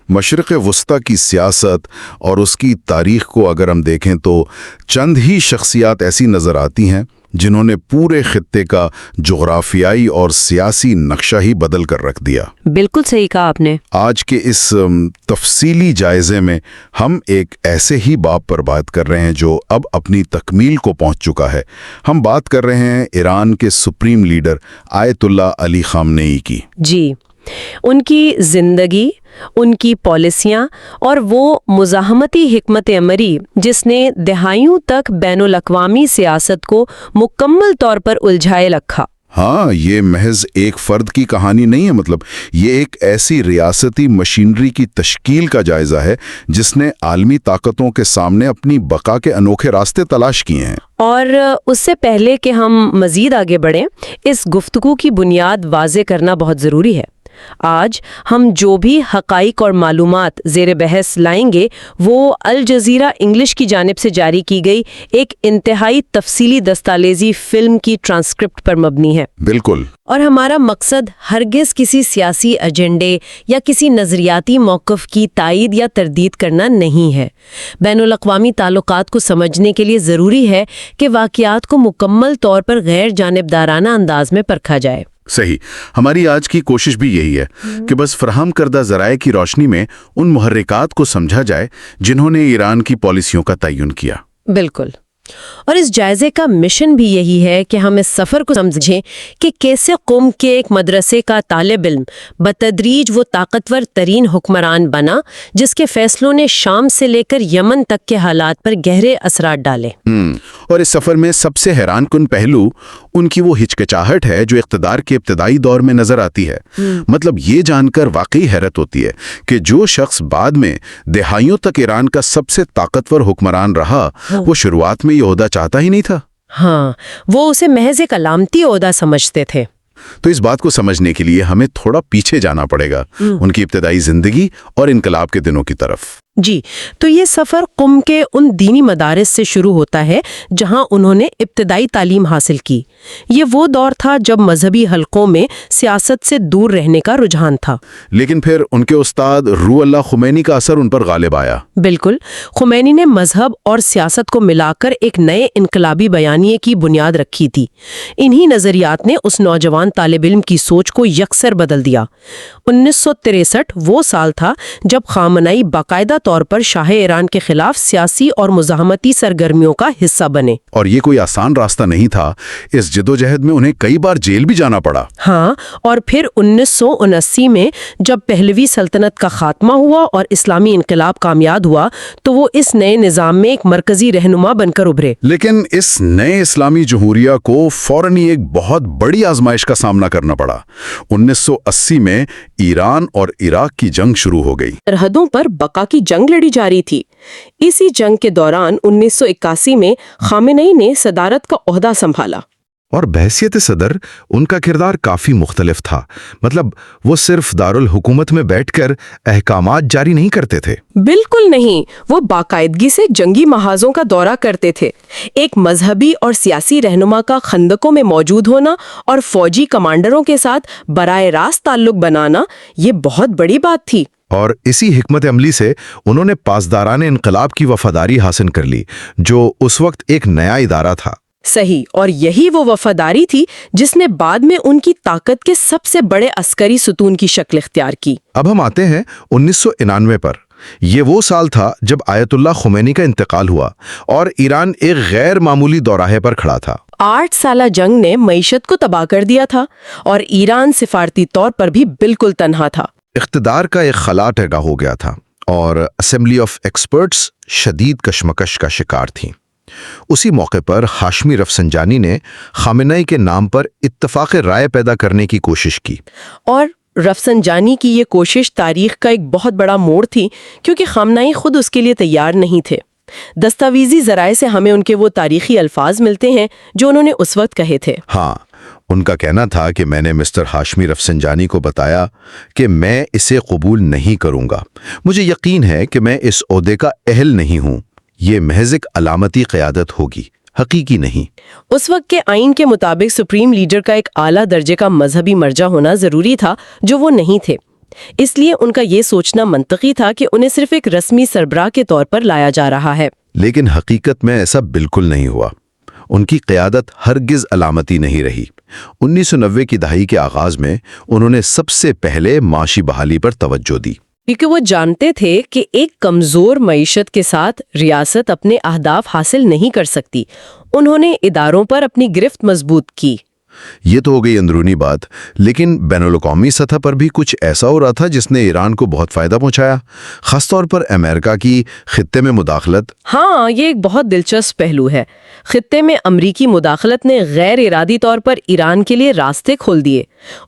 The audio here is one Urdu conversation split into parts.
مشرق وسطی کی سیاست اور اس کی تاریخ کو اگر ہم دیکھیں تو چند ہی شخصیات ایسی نظر آتی ہیں جنہوں نے پورے خطے کا جغرافیائی اور سیاسی نقشہ ہی بدل کر رکھ دیا۔ بالکل صحیح کہا آپ نے۔ آج کے اس تفصیلی جائزے میں ہم ایک ایسے ہی باب پر بات کر رہے ہیں جو اب اپنی تکمیل کو پہنچ چکا ہے۔ ہم بات کر رہے ہیں ایران کے سپریم لیڈر آیت اللہ علی خامنئی کی۔ جی، ان کی زندگی، ان کی پالیسیاں اور وہ مزاحمتی حکمت عملی جس نے دہائیوں تک بین الاقوامی سیاست کو مکمل طور پر الجھائے رکھا۔ ہاں، یہ محض ایک فرد کی کہانی نہیں ہے، مطلب یہ ایک ایسی ریاستی مشینری کی تشکیل کا جائزہ ہے جس نے عالمی طاقتوں کے سامنے اپنی بقا کے انوکھے راستے تلاش کیے ہیں۔ اور اس سے پہلے کہ ہم مزید آگے بڑھیں، اس گفتگو کی بنیاد واضح کرنا بہت ضروری ہے۔ آج ہم جو بھی حقائق اور معلومات زیر بحث لائیں گے وہ الجزیرہ انگلش کی جانب سے جاری کی گئی ایک انتہائی تفصیلی دستاویزی فلم کی ٹرانسکرپٹ پر مبنی ہے۔ بالکل۔ اور ہمارا مقصد ہرگز کسی سیاسی ایجنڈے یا کسی نظریاتی موقف کی تائید یا تردید کرنا نہیں ہے۔ بین الاقوامی تعلقات کو سمجھنے کے لیے ضروری ہے کہ واقعات کو مکمل طور پر غیر جانبدارانہ انداز میں پرکھا جائے۔ صحیح۔ ہماری آج کی کوشش بھی یہی ہے کہ بس فراہم کردہ ذرائع کی روشنی میں ان محرکات کو سمجھا جائے جنہوں نے ایران کی پالیسیوں کا تعین کیا۔ بالکل۔ اور اس جائزے کا مشن بھی یہی ہے کہ ہم اس سفر کو سمجھیں کہ کیسے قوم کے ایک مدرسے کا طالب علم بتدریج وہ طاقتور ترین حکمران بنا جس کے فیصلوں نے شام سے لے کر یمن تک کے حالات پر گہرے اثرات ڈالے۔ اور اس سفر میں سب سے حیران کن پہلو ان کی وہ ہچکچاہٹ ہے جو اقتدار کے ابتدائی دور میں نظر آتی ہے۔ مطلب یہ جان کر واقعی حیرت ہوتی ہے کہ جو شخص بعد میں دہائیوں تک ایران کا سب سے طاقتور حکمران رہا وہ شروعات میں یہ عہدہ چاہتا ہی نہیں تھا۔ ہاں، وہ اسے محض ایک علامتی عہدہ سمجھتے تھے۔ تو اس بات کو سمجھنے کے لیے ہمیں تھوڑا پیچھے جانا پڑے گا، ان کی ابتدائی زندگی اور انقلاب کے دنوں کی طرف۔ جی، تو یہ سفر قم کے ان دینی مدارس سے شروع ہوتا ہے جہاں انہوں نے ابتدائی تعلیم حاصل کی۔ یہ وہ دور تھا جب مذہبی حلقوں میں سیاست سے دور رہنے کا رجحان تھا۔ لیکن پھر ان کے استاد روح اللہ خمینی کا اثر ان پر غالب آیا۔ بالکل، خمینی نے مذہب اور سیاست کو ملا کر ایک نئے انقلابی بیانیے کی بنیاد رکھی تھی۔ انہی نظریات نے اس نوجوان طالب علم کی سوچ کو یکسر بدل دیا۔ 1963 وہ سال تھا جب خامنئی باقاعدہ طور پر شاہ ایران کے خلاف سیاسی اور مزاحمتی سرگرمیوں کا حصہ بنے۔ اور یہ کوئی آسان راستہ نہیں تھا، اس جدوجہد میں انہیں کئی بار جیل بھی جانا پڑا۔ ہاں، اور پھر 1979 میں جب پہلوی سلطنت کا خاتمہ ہوا اور اسلامی انقلاب کامیاب ہوا تو وہ اس نئے نظام میں ایک مرکزی رہنما بن کر ابھرے۔ لیکن اس نئے اسلامی جمہوریہ کو فوراً ایک بہت بڑی آزمائش کا سامنا کرنا پڑا۔ 1980 میں ایران اور عراق کی جنگ شروع ہو گئی۔ سرحدوں پر بقا کی جنگ لڑی جاری تھی۔ اسی جنگ کے دوران 1981 میں خامنئی نے صدارت کا عہدہ سنبھالا۔ اور بحیثیت صدر ان کا کردار کافی مختلف تھا۔ مطلب وہ صرف دارالحکومت میں بیٹھ کر احکامات جاری نہیں کرتے تھے۔ بالکل نہیں، وہ باقاعدگی سے جنگی محاذوں کا دورہ کرتے تھے۔ ایک مذہبی اور سیاسی رہنما کا خندقوں میں موجود ہونا اور فوجی کمانڈروں کے ساتھ براہ راست تعلق بنانا یہ بہت بڑی بات تھی۔ اور اسی حکمت عملی سے انہوں نے پاسداران انقلاب کی وفاداری حاصل کر لی جو اس وقت ایک نیا ادارہ تھا۔ صحیح، اور یہی وہ وفاداری تھی جس نے بعد میں ان کی طاقت کے سب سے بڑے عسکری ستون کی شکل اختیار کی۔ اب ہم آتے ہیں 1999 پر۔ یہ وہ سال تھا جب آیت اللہ خمینی کا انتقال ہوا اور ایران ایک غیر معمولی دوراہے پر کھڑا تھا۔ 8 سالہ جنگ نے معیشت کو تباہ کر دیا تھا اور ایران سفارتی طور پر بھی بالکل تنہا تھا۔ اقتدار کا ایک خلا ٹیگا ہو گیا تھا اور اسمبلی آف ایکسپرٹس شدید کشمکش کا شکار تھیں۔ اسی موقع پر ہاشمی رفسنجانی نے خامنئی کے نام پر اتفاق رائے پیدا کرنے کی کوشش کی۔ اور رفسنجانی کی یہ کوشش تاریخ کا ایک بہت بڑا موڑ تھی کیونکہ خامنئی خود اس کے لیے تیار نہیں تھے۔ دستاویزی ذرائع سے ہمیں ان کے وہ تاریخی الفاظ ملتے ہیں جو انہوں نے اس وقت کہے تھے۔ ہاں، ان کا کہنا تھا کہ میں نے مسٹر ہاشمی رفسنجانی کو بتایا کہ میں اسے قبول نہیں کروں گا۔ مجھے یقین ہے کہ میں اس عہدے کا اہل نہیں ہوں۔ یہ محض ایک علامتی قیادت ہوگی، حقیقی نہیں۔ اس وقت کے آئین کے مطابق سپریم لیڈر کا ایک اعلیٰ درجے کا مذہبی مرجع ہونا ضروری تھا جو وہ نہیں تھے۔ اس لیے ان کا یہ سوچنا منطقی تھا کہ انہیں صرف ایک رسمی سربراہ کے طور پر لایا جا رہا ہے۔ لیکن حقیقت میں ایسا بالکل نہیں ہوا۔ ان کی قیادت ہرگز علامتی نہیں رہی۔ 1990 کی دہائی کے آغاز میں انہوں نے سب سے پہلے معاشی بحالی پر توجہ دی، کیونکہ وہ جانتے تھے کہ ایک کمزور معیشت کے ساتھ ریاست اپنے اہداف حاصل نہیں کر سکتی۔ انہوں نے اداروں پر اپنی گرفت مضبوط کی۔ یہ تو ہو گئی اندرونی بات، لیکن بین الاقوامی سطح پر بھی کچھ ایسا ہو رہا تھا جس نے ایران کو بہت فائدہ پہنچایا، خاص طور پر امریکہ کی خطے میں مداخلت۔ ہاں، یہ ایک بہت دلچسپ پہلو ہے۔ خطے میں امریکی مداخلت نے غیر ارادی طور پر ایران کے لیے راستے کھول دیے۔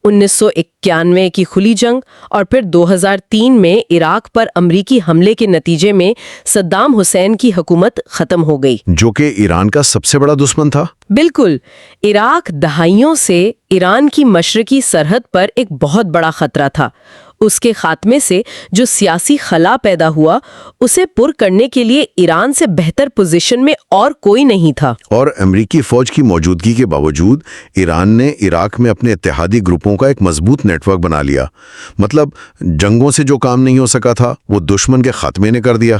1991 کی کھلی جنگ اور پھر 2003 میں عراق پر امریکی حملے کے نتیجے میں صدام حسین کی حکومت ختم ہو گئی، جو کہ ایران کا سب سے بڑا دشمن تھا۔ بالکل۔ عراق دہائیوں سے ایران کی مشرقی سرحد پر ایک بہت بڑا خطرہ تھا۔ اس کے خاتمے سے جو سیاسی خلا پیدا ہوا، اسے پر کرنے کے لیے ایران سے بہتر پوزیشن میں اور کوئی نہیں تھا۔ اور امریکی فوج کی موجودگی کے باوجود ایران نے عراق میں اپنے اتحادی گروپوں کا ایک مضبوط نیٹ ورک بنا لیا۔ مطلب جنگوں سے جو کام نہیں ہو سکا تھا وہ دشمن کے خاتمے نے کر دیا۔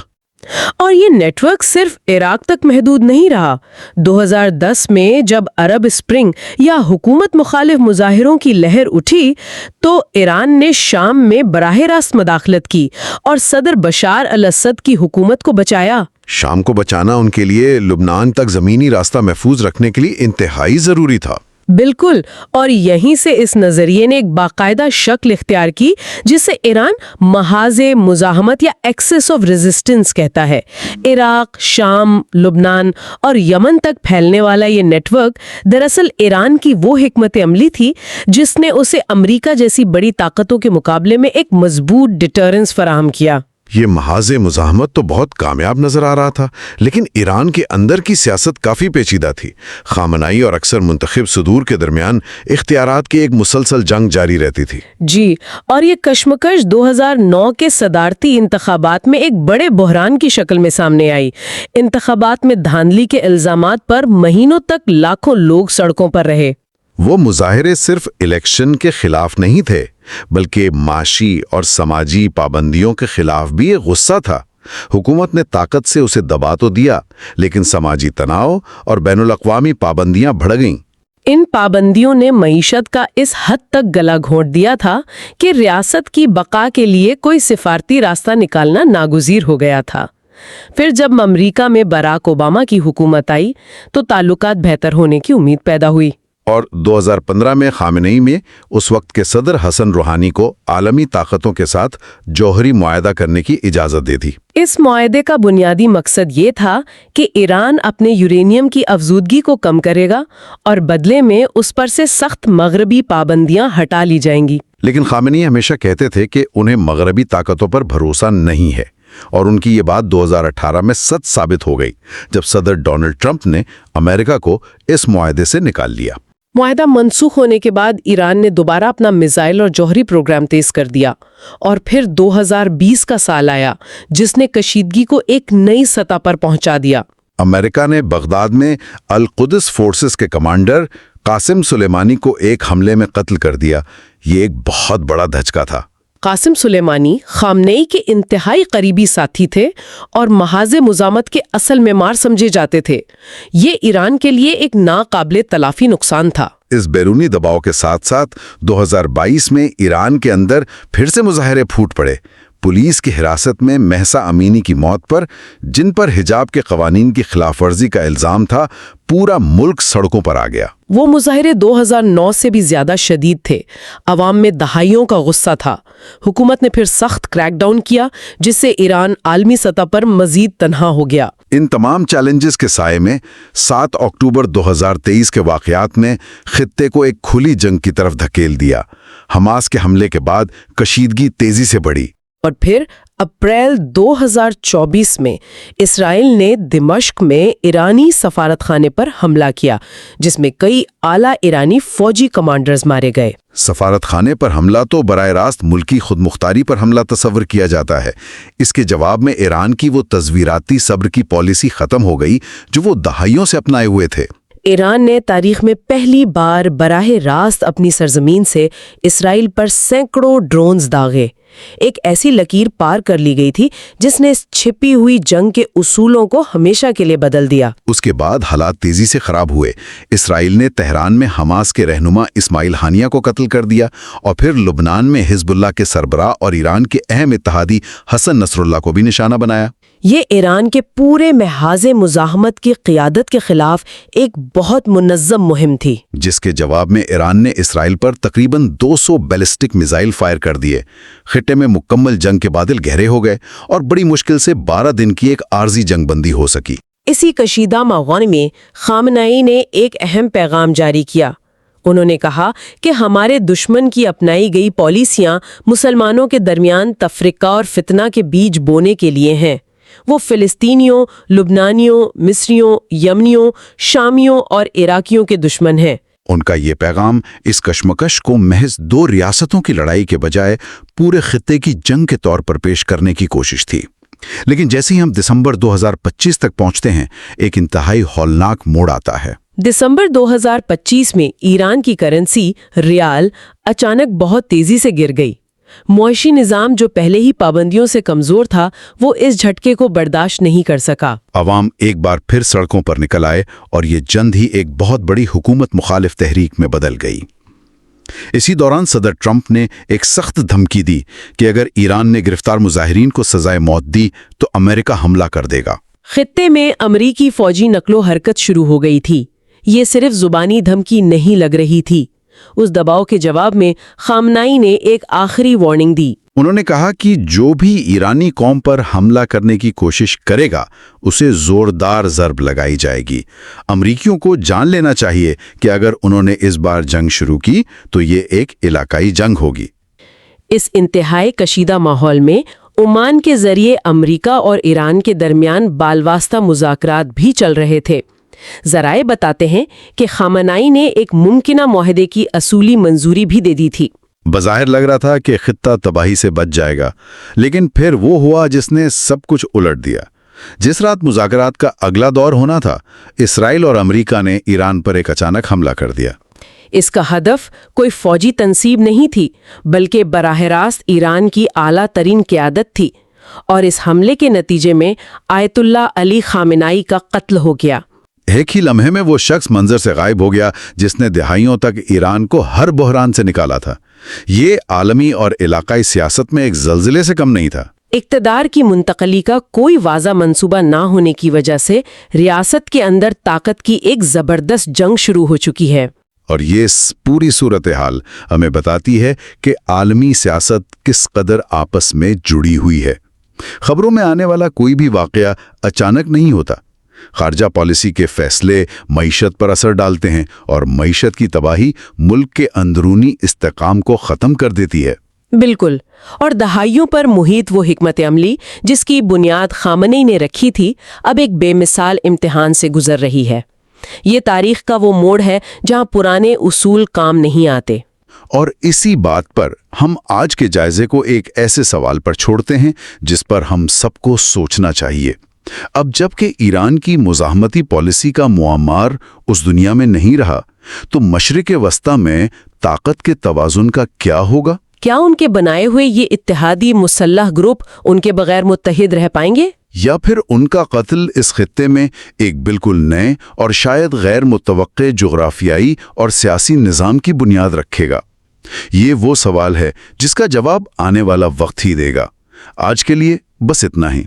اور یہ نیٹ ورک صرف عراق تک محدود نہیں رہا۔ 2010 میں جب عرب اسپرنگ یا حکومت مخالف مظاہروں کی لہر اٹھی تو ایران نے شام میں براہ راست مداخلت کی اور صدر بشار الاسد کی حکومت کو بچایا۔ شام کو بچانا ان کے لیے لبنان تک زمینی راستہ محفوظ رکھنے کے لیے انتہائی ضروری تھا۔ بالکل، اور یہیں سے اس نظریے نے ایک باقاعدہ شکل اختیار کی جسے ایران محاذ مزاحمت یا ایکسس آف ریزسٹنس کہتا ہے۔ عراق، شام، لبنان اور یمن تک پھیلنے والا یہ نیٹ ورک دراصل ایران کی وہ حکمت عملی تھی جس نے اسے امریکہ جیسی بڑی طاقتوں کے مقابلے میں ایک مضبوط ڈیٹرنس فراہم کیا۔ یہ محاذ مزاحمت تو بہت کامیاب نظر آ رہا تھا، لیکن ایران کے اندر کی سیاست کافی پیچیدہ تھی۔ خامنائی اور اکثر منتخب صدور کے درمیان اختیارات کی ایک مسلسل جنگ جاری رہتی تھی۔ جی، اور یہ کشمکش 2009 کے صدارتی انتخابات میں ایک بڑے بحران کی شکل میں سامنے آئی۔ انتخابات میں دھاندلی کے الزامات پر مہینوں تک لاکھوں لوگ سڑکوں پر رہے۔ وہ مظاہرے صرف الیکشن کے خلاف نہیں تھے، بلکہ معاشی اور سماجی پابندیوں کے خلاف بھی ایک غصہ تھا۔ حکومت نے طاقت سے اسے دبا تو دیا، لیکن سماجی تناؤ اور بین الاقوامی پابندیاں بڑھ گئیں۔ ان پابندیوں نے معیشت کا اس حد تک گلا گھونٹ دیا تھا کہ ریاست کی بقا کے لیے کوئی سفارتی راستہ نکالنا ناگزیر ہو گیا تھا۔ پھر جب امریکہ میں باراک اوباما کی حکومت آئی تو تعلقات بہتر ہونے کی امید پیدا ہوئی۔ اور 2015 میں خامنئی میں اس وقت کے صدر حسن روحانی کو عالمی طاقتوں کے ساتھ جوہری معاہدہ کرنے کی اجازت دے دی۔ اس معاہدے کا بنیادی مقصد یہ تھا کہ ایران اپنے یورینیم کی افزودگی کو کم کرے گا اور بدلے میں اس پر سے سخت مغربی پابندیاں ہٹا لی جائیں گی۔ لیکن خامنئی ہمیشہ کہتے تھے کہ انہیں مغربی طاقتوں پر بھروسہ نہیں ہے، اور ان کی یہ بات 2018 میں سچ ثابت ہو گئی جب صدر ڈونلڈ ٹرمپ نے امریکہ کو اس معاہدے سے نکال لیا۔ معاہدہ منسوخ ہونے کے بعد ایران نے دوبارہ اپنا میزائل اور جوہری پروگرام تیز کر دیا، اور پھر 2020 کا سال آیا جس نے کشیدگی کو ایک نئی سطح پر پہنچا دیا۔ امریکہ نے بغداد میں القدس فورسز کے کمانڈر قاسم سلیمانی کو ایک حملے میں قتل کر دیا۔ یہ ایک بہت بڑا دھچکا تھا۔ قاسم سلیمانی خامنئی کے انتہائی قریبی ساتھی تھے اور محاذ مزاحمت کے اصل معمار سمجھے جاتے تھے۔ یہ ایران کے لیے ایک ناقابل تلافی نقصان تھا۔ اس بیرونی دباؤ کے ساتھ ساتھ 2022 میں ایران کے اندر پھر سے مظاہرے پھوٹ پڑے۔ پولیس کی حراست میں مہسا امینی کی موت پر، جن پر حجاب کے قوانین کی خلاف ورزی کا الزام تھا، پورا ملک سڑکوں پر آ گیا۔ وہ مظاہرے 2009 سے بھی زیادہ شدید تھے۔ عوام میں دہائیوں کا غصہ تھا۔ حکومت نے پھر سخت کریک ڈاؤن کیا جس سے ایران عالمی سطح پر مزید تنہا ہو گیا۔ ان تمام چیلنجز کے سائے میں 7 اکتوبر 2023 کے واقعات نے خطے کو ایک کھلی جنگ کی طرف دھکیل دیا۔ حماس کے حملے کے بعد کشیدگی تیزی سے بڑھی، اور پھر اپریل 2024 میں اسرائیل نے دمشق میں ایرانی سفارت خانے پر حملہ کیا جس میں کئی اعلیٰ ایرانی فوجی کمانڈرز مارے گئے۔ سفارت خانے پر حملہ تو براہ راست ملکی خود مختاری پر حملہ تصور کیا جاتا ہے۔ اس کے جواب میں ایران کی وہ تصویراتی صبر کی پالیسی ختم ہو گئی جو وہ دہائیوں سے اپنائے ہوئے تھے۔ ایران نے تاریخ میں پہلی بار براہ راست اپنی سرزمین سے اسرائیل پر سینکڑوں ڈرونز داغے۔ ایک ایسی لکیر پار کر لی گئی تھی جس نے اس چھپی ہوئی جنگ کے اصولوں کو ہمیشہ کے لیے بدل دیا۔ اس کے بعد حالات تیزی سے خراب ہوئے۔ اسرائیل نے تہران میں حماس کے رہنما اسماعیل ہانیہ کو قتل کر دیا اور پھر لبنان میں حزب اللہ کے سربراہ اور ایران کے اہم اتحادی حسن نصر اللہ کو بھی نشانہ بنایا۔ یہ ایران کے پورے محاذ مزاحمت کی قیادت کے خلاف ایک بہت منظم مہم تھی، جس کے جواب میں ایران نے اسرائیل پر تقریباً 200 بیلسٹک میزائل فائر کر دیے۔ خطے میں مکمل جنگ کے بادل گہرے ہو گئے اور بڑی مشکل سے 12 دن کی ایک عارضی جنگ بندی ہو سکی۔ اسی کشیدہ ماحول میں خامنئی نے ایک اہم پیغام جاری کیا۔ انہوں نے کہا کہ ہمارے دشمن کی اپنائی گئی پالیسیاں مسلمانوں کے درمیان تفرقہ اور فتنہ کے بیج بونے کے لیے ہیں۔ وہ فلسطینیوں، لبنانیوں، مصریوں، یمنیوں، شامیوں اور عراقیوں کے دشمن ہیں۔ ان کا یہ پیغام اس کشمکش کو محض 2 ریاستوں کی لڑائی کے بجائے پورے خطے کی جنگ کے طور پر پیش کرنے کی کوشش تھی۔ لیکن جیسے ہی ہم دسمبر 2025 تک پہنچتے ہیں، ایک انتہائی ہولناک موڑ آتا ہے۔ دسمبر 2025 میں ایران کی کرنسی ریال اچانک بہت تیزی سے گر گئی۔ معاشی نظام جو پہلے ہی پابندیوں سے کمزور تھا، وہ اس جھٹکے کو برداشت نہیں کر سکا۔ عوام ایک بار پھر سڑکوں پر نکل آئے اور یہ جلد ہی ایک بہت بڑی حکومت مخالف تحریک میں بدل گئی۔ اسی دوران صدر ٹرمپ نے ایک سخت دھمکی دی کہ اگر ایران نے گرفتار مظاہرین کو سزائے موت دی تو امریکہ حملہ کر دے گا۔ خطے میں امریکی فوجی نقل و حرکت شروع ہو گئی تھی۔ یہ صرف زبانی دھمکی نہیں لگ رہی تھی۔ اس دباؤ کے جواب میں خامنئی نے ایک آخری وارننگ دی۔ انہوں نے کہا کہ جو بھی ایرانی قوم پر حملہ کرنے کی کوشش کرے گا اسے زوردار ضرب لگائی جائے گی۔ امریکیوں کو جان لینا چاہیے کہ اگر انہوں نے اس بار جنگ شروع کی تو یہ ایک علاقائی جنگ ہوگی۔ اس انتہائی کشیدہ ماحول میں عمان کے ذریعے امریکہ اور ایران کے درمیان بالواسطہ مذاکرات بھی چل رہے تھے۔ ذرائع بتاتے ہیں کہ خامنئی نے ایک ممکنہ معاہدے کی اصولی منظوری بھی دے دی تھی۔ بظاہر لگ رہا تھا کہ خطہ تباہی سے بچ جائے گا، لیکن پھر وہ ہوا جس نے سب کچھ الٹ دیا۔ جس رات مذاکرات کا اگلا دور ہونا تھا، اسرائیل اور امریکہ نے ایران پر ایک اچانک حملہ کر دیا۔ اس کا ہدف کوئی فوجی تنصیب نہیں تھی، بلکہ براہ راست ایران کی اعلیٰ ترین قیادت تھی، اور اس حملے کے نتیجے میں آیت اللہ علی خامنئی کا قتل ہو گیا۔ ایک ہی لمحے میں وہ شخص منظر سے غائب ہو گیا جس نے دہائیوں تک ایران کو ہر بحران سے نکالا تھا۔ یہ عالمی اور علاقائی سیاست میں ایک زلزلے سے کم نہیں تھا۔ اقتدار کی منتقلی کا کوئی واضح منصوبہ نہ ہونے کی وجہ سے ریاست کے اندر طاقت کی ایک زبردست جنگ شروع ہو چکی ہے۔ اور یہ پوری صورتحال ہمیں بتاتی ہے کہ عالمی سیاست کس قدر آپس میں جڑی ہوئی ہے۔ خبروں میں آنے والا کوئی بھی واقعہ اچانک نہیں ہوتا۔ خارجہ پالیسی کے فیصلے معیشت پر اثر ڈالتے ہیں، اور معیشت کی تباہی ملک کے اندرونی استحکام کو ختم کر دیتی ہے۔ بالکل، اور دہائیوں پر محیط وہ حکمت عملی جس کی بنیاد خامنئی نے رکھی تھی، اب ایک بے مثال امتحان سے گزر رہی ہے۔ یہ تاریخ کا وہ موڑ ہے جہاں پرانے اصول کام نہیں آتے۔ اور اسی بات پر ہم آج کے جائزے کو ایک ایسے سوال پر چھوڑتے ہیں جس پر ہم سب کو سوچنا چاہیے۔ اب جب کہ ایران کی مزاحمتی پالیسی کا معمار اس دنیا میں نہیں رہا، تو مشرق وسطی میں طاقت کے توازن کا کیا ہوگا؟ کیا ان کے بنائے ہوئے یہ اتحادی مسلح گروپ ان کے بغیر متحد رہ پائیں گے؟ یا پھر ان کا قتل اس خطے میں ایک بالکل نئے اور شاید غیر متوقع جغرافیائی اور سیاسی نظام کی بنیاد رکھے گا؟ یہ وہ سوال ہے جس کا جواب آنے والا وقت ہی دے گا۔ آج کے لیے بس اتنا ہی۔